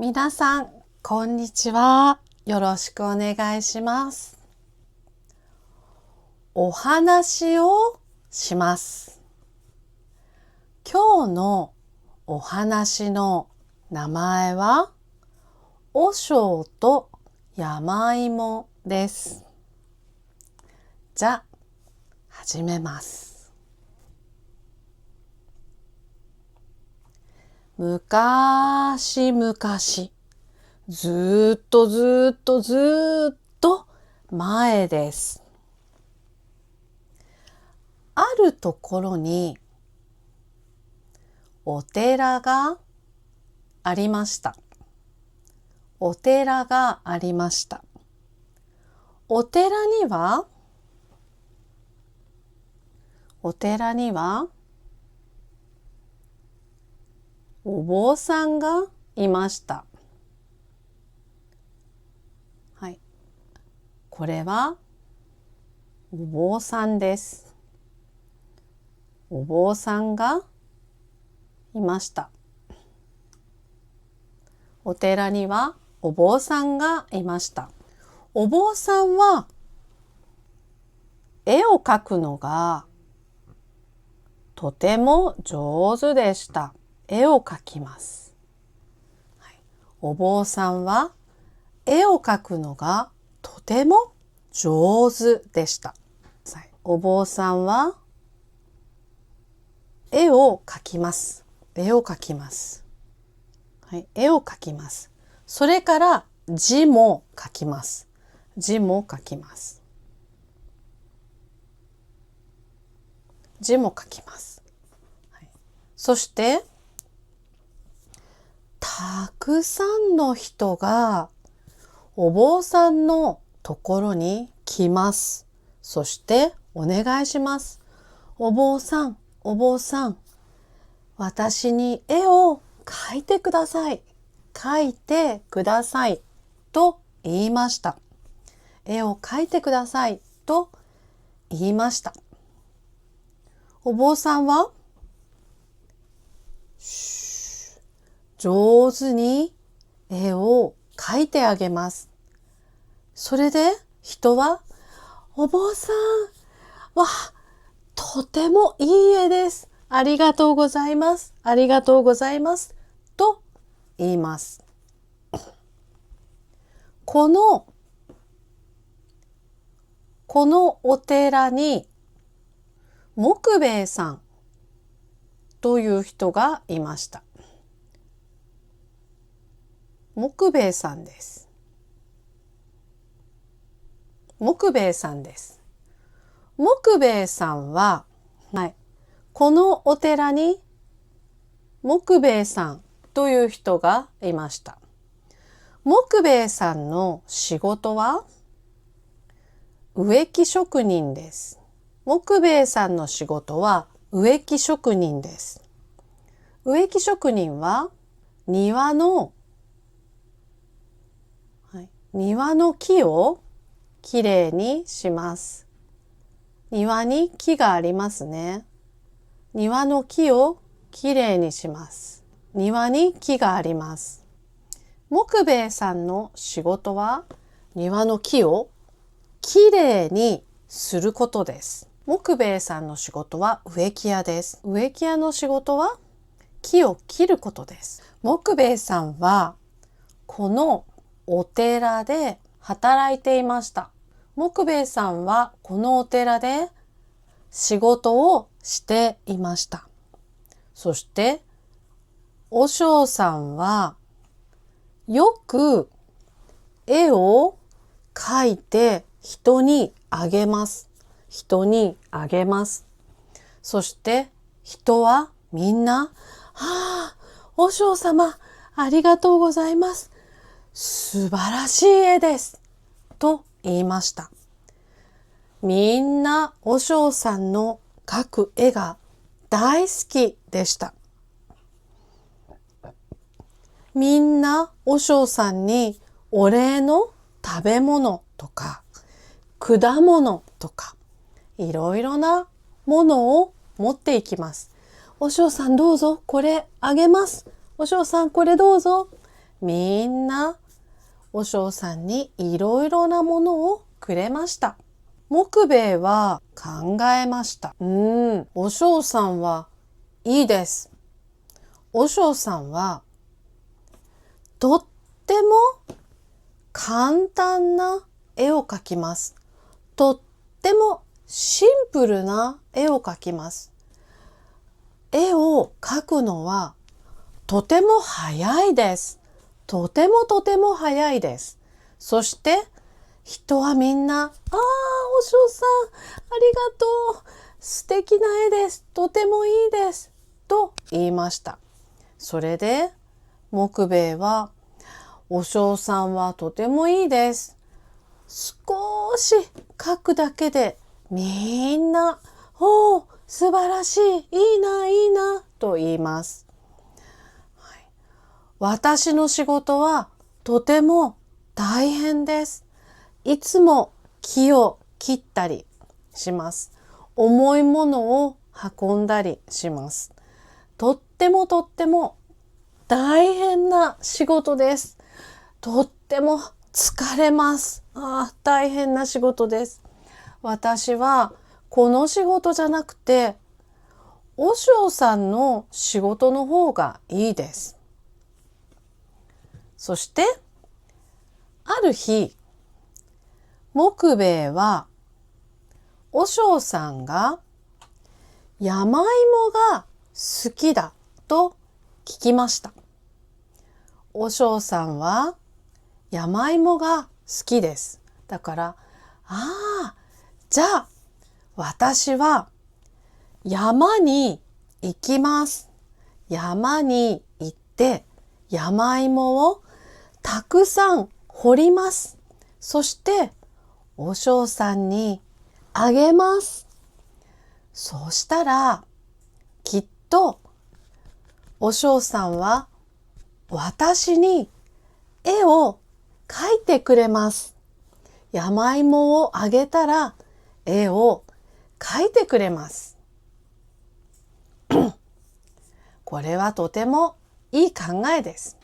皆さん、こんにちは。よろしくお願いします。お話をします。今日のお話の名前は、和尚と山芋です。じゃあ、始めます。むかしむかし、ずっと前です。あるところにお寺がありました。お寺がありました。お寺にはお坊さんがいました。はい。これはお坊さんです。お坊さんがいました。お寺にはお坊さんがいました。お坊さんは絵を描くのがとても上手でした。絵を描きます。はい、お坊さんは絵を描くのがとても上手でした。お坊さんは絵を描きます。絵を描きます。はい、絵を描きます。それから字も書きます。字も書きます。字も書きます。はい、そしてたくさんの人がお坊さんのところに来ます。そしてお願いします。お坊さん、お坊さん、私に絵を描いてください。描いてください。と言いました。絵を描いてください。と言いました。お坊さんは上手に絵を描いてあげます。それで人はお坊さん、わ、とてもいい絵です。ありがとうございます。ありがとうございます。と言います。このお寺に木兵衛さんという人がいました。木兵衛さんです。木兵衛さんです。木兵衛さんは、はい、このお寺に木兵衛さんという人がいました。木兵衛さんの仕事は植木職人です。木兵衛さんの仕事は植木職人です。植木職人は庭の木をきれいにします。庭に木がありますね。庭の木をきれいにします。庭に木があります。木兵衛さんの仕事は庭の木をきれいにすることです。木兵衛さんの仕事は植木屋です。植木屋の仕事は木を切ることです。木兵衛さんはこのお寺で働いていました。木兵衛さんはこのお寺で仕事をしていました。そして和尚さんはよく絵を描いて人にあげます。人にあげます。そして人はみんな、和尚様、ありがとうございます。素晴らしい絵です。と言いました。みんな和尚さんの描く絵が大好きでした。みんな和尚さんにお礼の食べ物とか果物とかいろいろなものを持っていきます。和尚さんどうぞこれあげます。和尚さんこれどうぞ。みんな和尚さんにいろいろなものをくれました。木兵衛は考えました。和尚さんはいいです。和尚さんはとっても簡単な絵を描きます。とってもシンプルな絵を描きます。絵を描くのはとても早いです。とても早いです。そして人はみんな、お尚さん、ありがとう。素敵な絵です。とてもいいです。と言いました。それで木兵衛は、お尚さんはとてもいいです。少し描くだけでみんな、素晴らしい、いいな、いいな、と言います。私の仕事はとても大変です。いつも木を切ったりします。重いものを運んだりします。とっても大変な仕事です。とっても疲れます。大変な仕事です。私はこの仕事じゃなくて、和尚さんの仕事の方がいいです。そして、ある日、木兵衛は和尚さんが山芋が好きだと聞きました。和尚さんは山芋が好きです。だから、じゃあ私は山に行きます。山に行って山芋をたくさん掘ります。そして和尚さんにあげます。そうしたらきっと和尚さんは私に絵を描いてくれます。山芋をあげたら絵を描いてくれます。これはとてもいい考えです。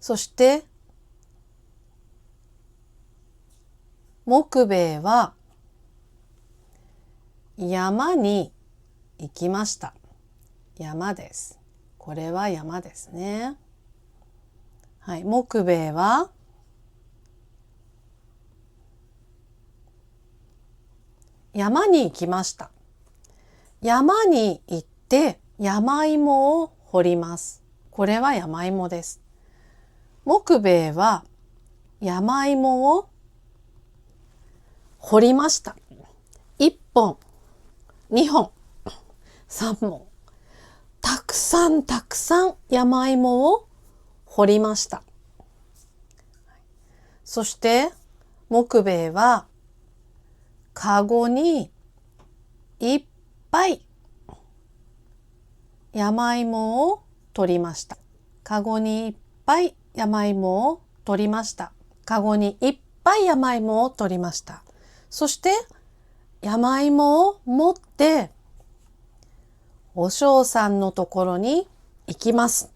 そして木兵衛は山に行きました。山です。これは山ですね。はい、木兵衛は山に行きました。山に行って山芋を掘ります。これは山芋です。木兵衛は山芋を掘りました。1本、2本、3本。たくさん山芋を掘りました。そして木兵衛はかごにいっぱい山芋を取りました。かごにいっぱい山芋を取りました。かごにいっぱい山芋を取りました。そして山芋を持って和尚さんのところに行きます。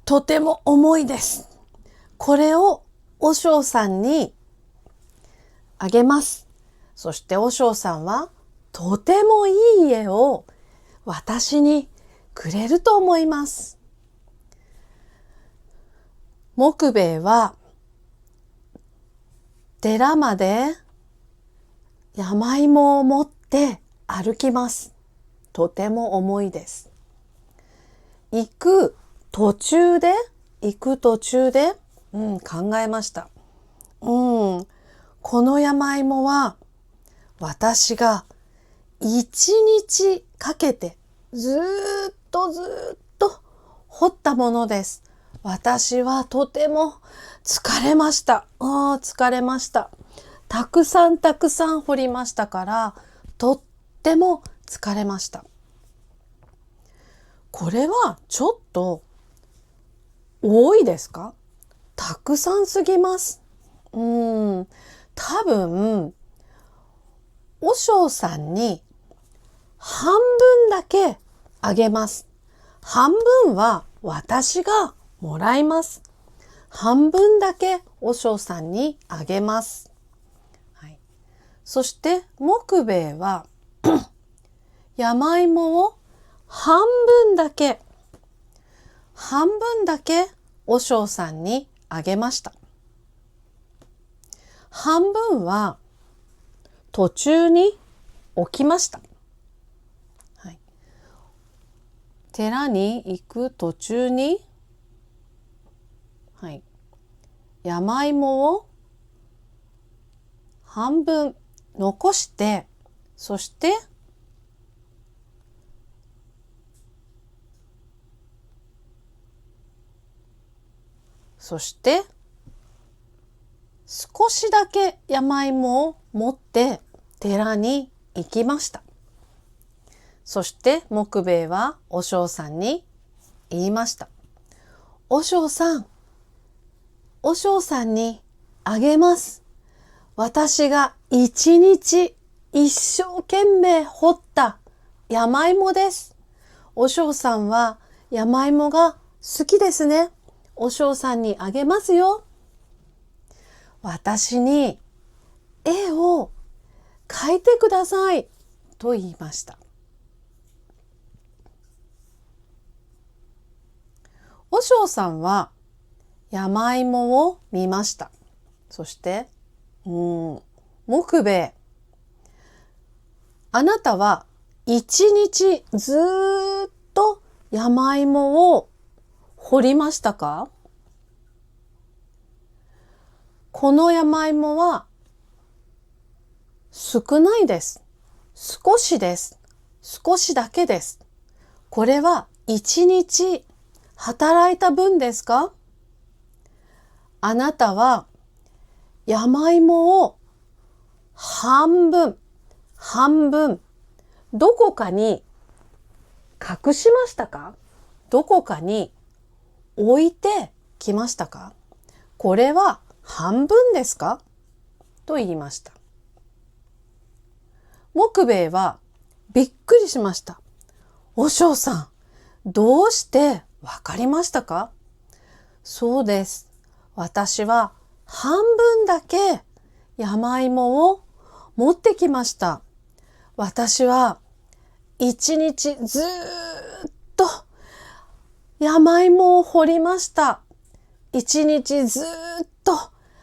とても重いです。これを和尚さんにあげます。そして和尚さんはとてもいい絵を私にくれると思います。木兵衛は寺まで山芋を持って歩きます。とても重いです。行く途中で、考えました。この山芋は私が1日かけてずっと掘ったものです。私はとても疲れました。たくさん掘りましたから、とっても疲れました。これはちょっと多いですか？たくさんすぎます。多分、和尚さんに半分だけあげます。半分は私がもらいます。半分だけ和尚さんにあげます。はい、そして木兵衛は山芋を半分だけ和尚さんにあげました。半分は途中に置きました。はい、寺に行く途中に、はい、山芋を半分残して、そして少しだけ山芋を持って寺に行きました。そして木兵衛は和尚さんに言いました。和尚さんにあげます。私が一日一生懸命掘った山芋です。和尚さんは山芋が好きですね。和尚さんにあげますよ。私に絵を描いてくださいと言いました。和尚さんは山芋を見ました。そして木兵衛、あなたは一日ずっと山芋を掘りましたか？この山芋は少ないです。少しです。少しだけです。これは一日働いた分ですか？あなたは山芋を半分、どこかに隠しましたか？どこかに置いてきましたか？これは半分ですか？と言いました。木兵衛はびっくりしました。和尚さん、どうしてわかりましたか？そうです。私は半分だけ山芋を持ってきました。私は一日ずっと山芋を掘りました。一日ずっと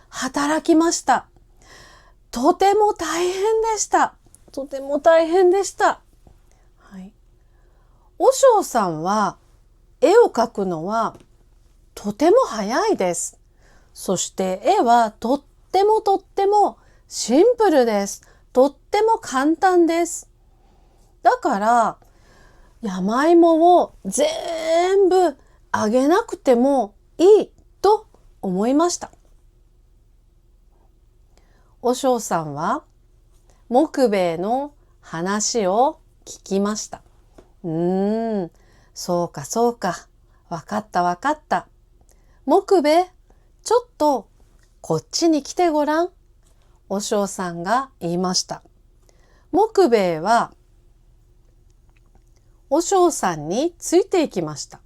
働きました。とても大変でした。とても大変でした。はい、和尚さんは絵を描くのはとても早いです。そして絵はとってもシンプルです。とっても簡単です。だから山芋を全部あげなくてもいいと思いました。和尚さんは木兵衛の話を聞きました。そうかそうか。わかった。木兵衛、ちょっとこっちに来てごらん。和尚さんが言いました。木兵衛は和尚さんについていきました。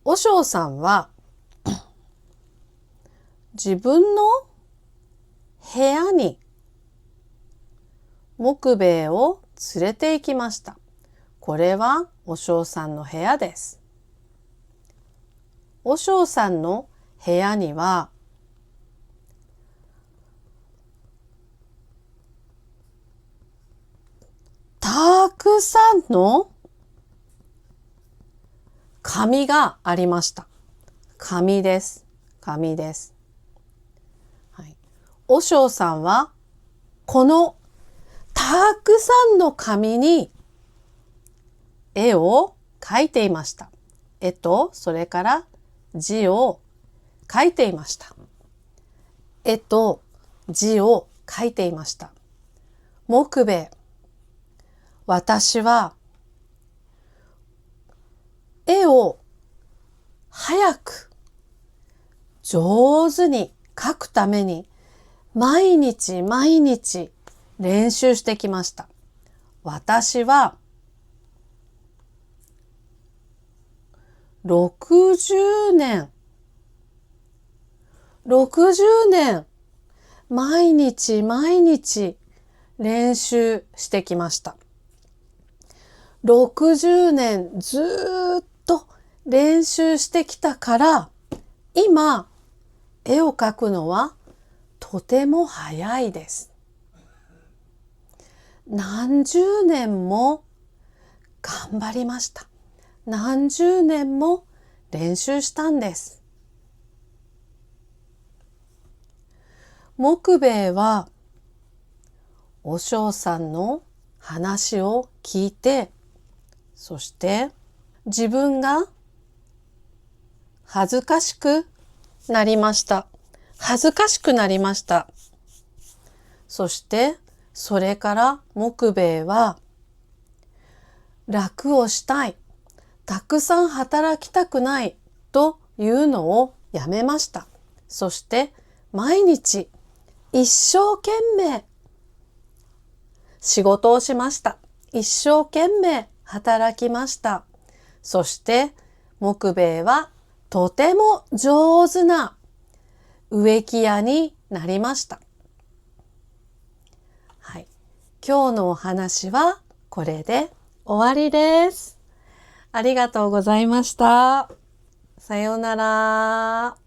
和尚さんは自分の部屋に木兵衛を連れて行きました。これは和尚さんの部屋です。和尚さんの部屋にはたくさんの紙がありました。紙です。はい、和尚さんはこのたくさんの紙に絵を描いていました。絵とそれから字を書いていました。絵と字を書いていました。木兵衛、私は絵を早く上手に描くために毎日練習してきました。私は60年。60年。毎日毎日練習してきました。60年ずーっと練習してきたから、今、絵を描くのはとても早いです。何十年も頑張りました。何十年も練習したんです。木兵衛はお嬢さんの話を聞いて、そして自分が恥ずかしくなりました。恥ずかしくなりました。そしてそれから木兵衛は楽をしたい、たくさん働きたくないというのをやめました。そして毎日一生懸命仕事をしました。一生懸命働きました。そして木兵衛はとても上手な植木屋になりました。はい。今日のお話はこれで終わりです。ありがとうございました。さようなら。